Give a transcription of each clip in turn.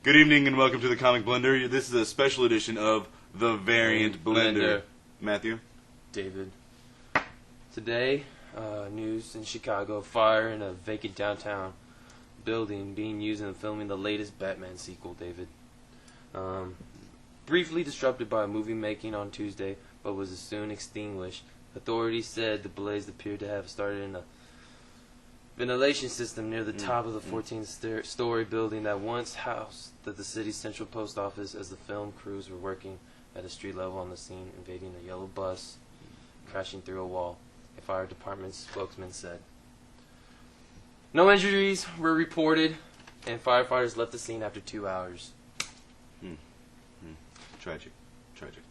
Good evening and welcome to the Comic Blender. This is a special edition of the Variant Blender. Matthew? David. Today, news in Chicago, fire in a vacant downtown building being used in filming the latest Batman sequel, David. Briefly disrupted by a movie making on Tuesday, but was soon extinguished. Authorities said the blaze appeared to have started in a ventilation system near the top of the 14th-story building that once housed the city's central post office as the film crews were working at a street level on the scene, invading a yellow bus, crashing through a wall, a fire department spokesman said. No injuries were reported, and firefighters left the scene after 2 hours. Tragic. Tragic.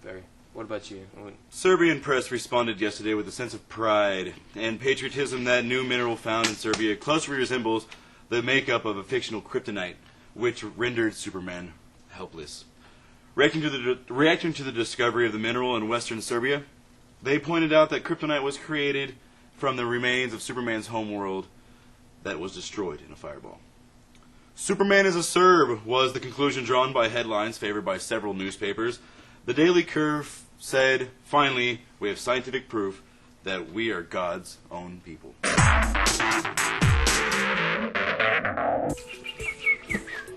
Very. What about you? Serbian press responded yesterday with a sense of pride and patriotism that new mineral found in Serbia closely resembles the makeup of a fictional kryptonite, which rendered Superman helpless. Reacting to the discovery of the mineral in western Serbia, they pointed out that kryptonite was created from the remains of Superman's homeworld that was destroyed in a fireball. Superman is a Serb was the conclusion drawn by headlines favored by several newspapers. The Daily Curve said, finally, we have scientific proof that we are God's own people.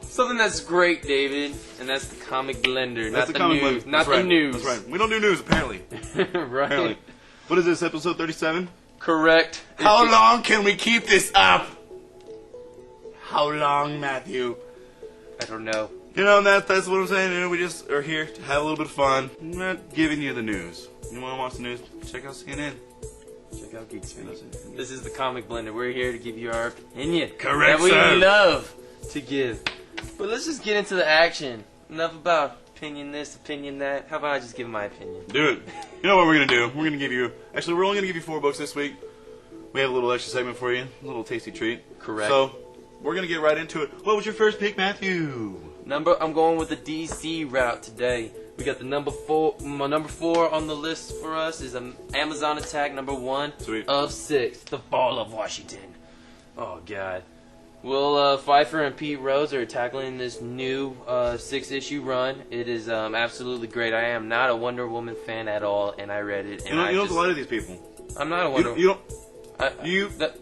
Something that's great, David, and that's the Comic Blender, That's not the news. Not the news. That's right. We don't do news, apparently. Right. Apparently. What is this, episode 37? Correct. How long can we keep this up? How long, Matthew? I don't know. You know, that's what I'm saying. You know, we just are here to have a little bit of fun. I'm not giving you the news. You want to watch the news? Check out CNN. Check out Geek Speak. This is the Comic Blender. We're here to give you our opinion. Correct, that we sir. love to give. But let's just get into the action. Enough about opinion this, opinion that. How about I just give my opinion? Do it. You know what we're going to do? We're going to give you... Actually, we're only going to give you 4 books this week. We have a little extra segment for you. A little tasty treat. Correct. So, we're going to get right into it. What was your first pick, Matthew? I'm going with the DC route today. We got the number 4 on the list for us is Amazon Attack number 1 Sweet. of 6, The Fall of Washington. Oh God. Will Pfeiffer and Pete Rose are tackling this new 6-issue run. It is absolutely great. I am not a Wonder Woman fan at all, and I read it. And You don't a lot of these people. I'm not a Wonder Woman. You don't...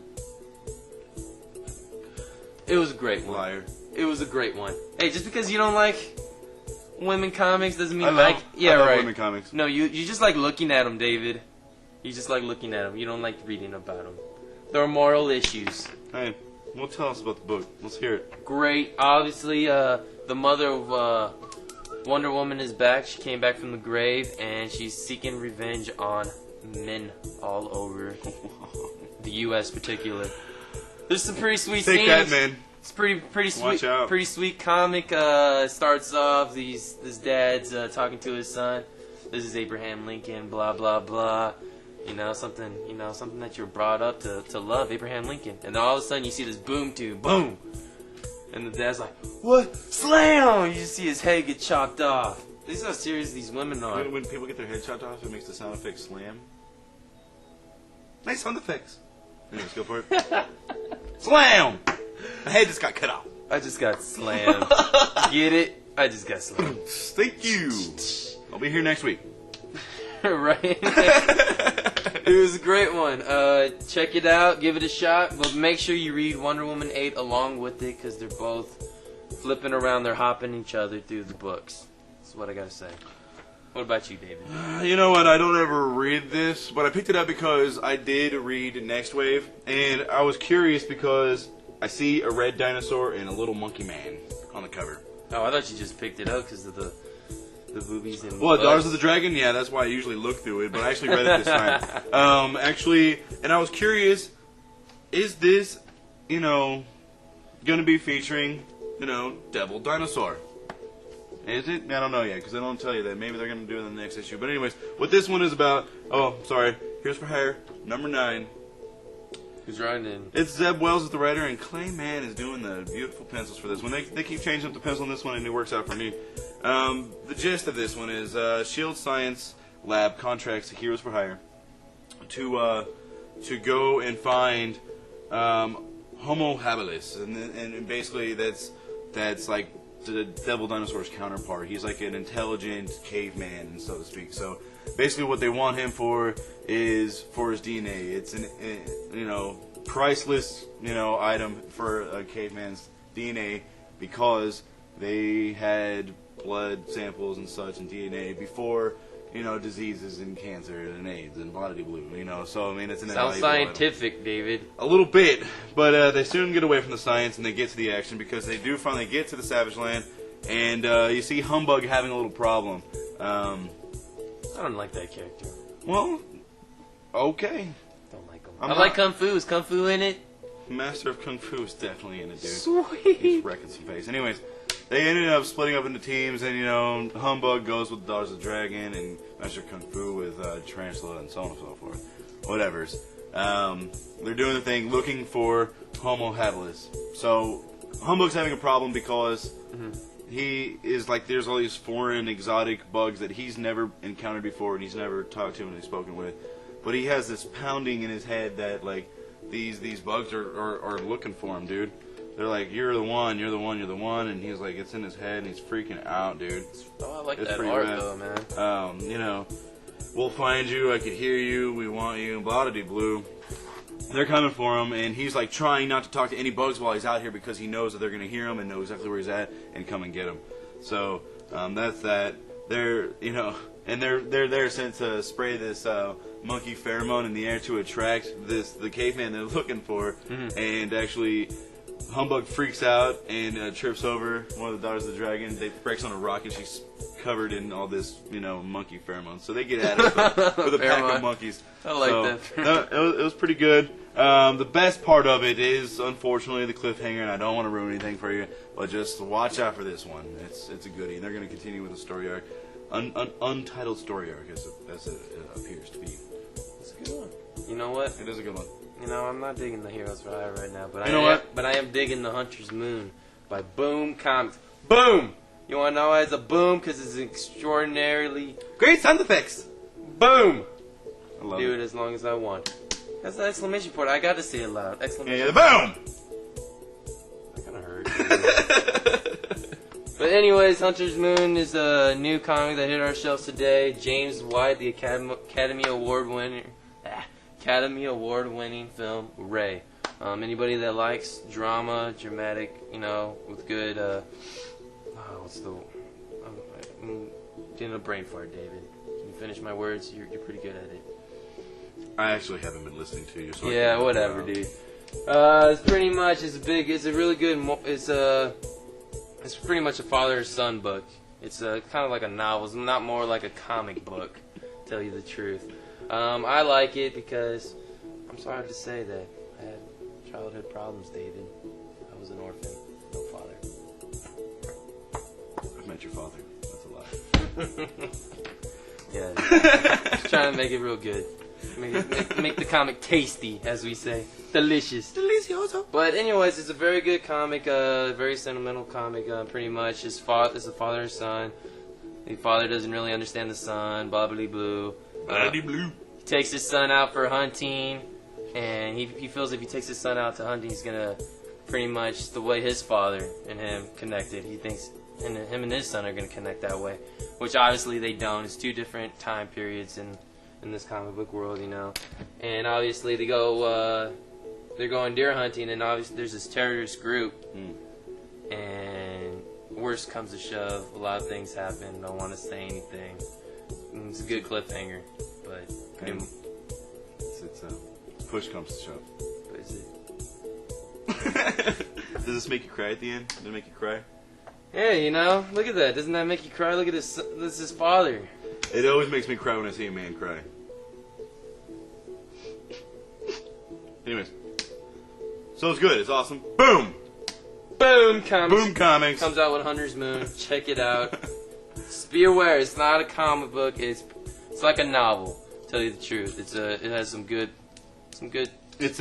It was a great one. Liar. It was a great one. Hey, just because you don't like women comics doesn't mean I love right. women comics. No, you just like looking at them, David. You just like looking at them. You don't like reading about them. There are moral issues. Hey, well, tell us about the book. Let's hear it. Great. Obviously, the mother of Wonder Woman is back. She came back from the grave, and she's seeking revenge on men all over the U.S. particular. There's some pretty sweet scenes. Take that, man. It's pretty sweet. Watch out. Pretty sweet comic. Starts off this dad's talking to his son. This is Abraham Lincoln. Blah blah blah. Something that you're brought up to love, Abraham Lincoln. And then all of a sudden you see this boom tube, boom, and the dad's like, "What? Slam!" You just see his head get chopped off. This is how serious these women are. When people get their head chopped off, it makes the sound effect slam. Nice sound effects. Anyways, go for it. Slam! My head just got cut off. I just got slammed. Get it? I just got slammed. Thank you. I'll be here next week. Right? It was a great one. Check it out. Give it a shot. But make sure you read Wonder Woman 8 along with it because they're both flipping around. They're hopping each other through the books. That's what I got to say. What about you, David? You know what? I don't ever read this, but I picked it up because I did read Next Wave, and I was curious because I see a red dinosaur and a little monkey man on the cover. Oh, I thought you just picked it up because of the movies and Well, Daughters of the Dragon? Yeah, that's why I usually look through it, but I actually read it this time. And I was curious, is this, going to be featuring, Devil Dinosaur? Is it? I don't know yet, because they don't tell you that. Maybe they're going to do it in the next issue. But anyways, what this one is about... Oh, sorry. Here's for Hire, number 9. Who's writing it? It's Zeb Wells is the writer, and Clay Mann is doing the beautiful pencils for this one. They keep changing up the pencil on this one, and it works out for me. The gist of this one is S.H.I.E.L.D. Science Lab contracts Heroes for Hire to go and find Homo habilis, and basically that's that's like the Devil Dinosaur's counterpart. He's like an intelligent caveman, so to speak. So basically, what they want him for is for his DNA. It's an priceless item for a caveman's DNA because they had blood samples and such and DNA before diseases and cancer and AIDS and blah blah blah. So I mean, it's an sounds scientific, item. David. A little bit, but they soon get away from the science and they get to the action because they do finally get to the Savage Land, and you see Humbug having a little problem. I don't like that character. Well, okay. Don't like him. I like Kung Fu. Is Kung Fu in it? Master of Kung Fu is definitely in it, dude. Sweet. He's wrecking some face. Anyways, they ended up splitting up into teams, and Humbug goes with Daughters of the Dragon, and Master Kung Fu with Tarantula, and so on and so forth. Whatever's. They're doing the thing, looking for Homo habilis. So Humbug's having a problem because he is like, there's all these foreign, exotic bugs that he's never encountered before, and he's never talked to and spoken with. But he has this pounding in his head that like these bugs are looking for him, dude. They're like, you're the one, you're the one, you're the one, and he's like, it's in his head, and he's freaking out, dude. Oh, I like it's that art, though, man. We'll find you, I could hear you, we want you, blah blah blue. They're coming for him, and he's like trying not to talk to any bugs while he's out here because he knows that they're gonna hear him and know exactly where he's at and come and get him. So that's that. They're and they're there sent to spray this monkey pheromone in the air to attract the caveman they're looking for, and actually. Humbug freaks out and trips over one of the Daughters of the Dragon. They breaks on a rock and she's covered in all this, monkey pheromones. So they get at it with a pack of monkeys. I like that. It was pretty good. The best part of it is, unfortunately, the cliffhanger, and I don't want to ruin anything for you, but just watch out for this one. It's a goodie. And they're going to continue with the story arc. Untitled story arc, as it appears to be. It's a good one. You know what? It is a good one. I'm not digging the Heroes for Hire right now, but what? I am digging the Hunter's Moon by Boom Comics. Boom! You want to know why it's a boom? Because it's extraordinarily great sound effects. Boom! I love Do it as long as I want. That's the exclamation point. I got to say it loud. Exclamation. Yeah, boom! That kind of hurt. But anyways, Hunter's Moon is a new comic that hit our shelves today. James White, the Academy Award winner. Academy Award-winning film, Ray. Anybody that likes drama, dramatic, with good, I'm getting a brain fart, David. Can you finish my words? You're pretty good at it. I actually haven't been listening to you. So yeah, whatever, dude. It's pretty much, it's a really good, it's pretty much a father-son book. It's kind of like a novel. It's not more like a comic book, to tell you the truth. I like it because I'm sorry to say that I had childhood problems, David. I was an orphan, no father. I've met your father. That's a lie. Yeah, just trying to make it real good. Make the comic tasty, as we say. Delicious. Delicioso. But anyways, it's a very good comic, very sentimental comic, pretty much. It's a father and son. The father doesn't really understand the son, blah-blah blue. He takes his son out for hunting, and he feels if he takes his son out to hunting, he's gonna pretty much the way his father and him connected. He thinks him and his son are gonna connect that way, which obviously they don't. It's two different time periods in this comic book world, And obviously they go, they're going deer hunting, and obviously there's this terrorist group, and worst comes to shove, a lot of things happen. Don't want to say anything. It's a good cliffhanger, but it's push comes to shove. But is it? Does this make you cry at the end? Does it make you cry? Yeah, look at that. Doesn't that make you cry? Look at this. This is his father. It always makes me cry when I see a man cry. Anyways, so it's good. It's awesome. Boom. Boom Comics. Boom Comics comes out with Hunter's Moon. Check it out. Just be aware, it's not a comic book. It's like a novel. To tell you the truth, it has some good. It's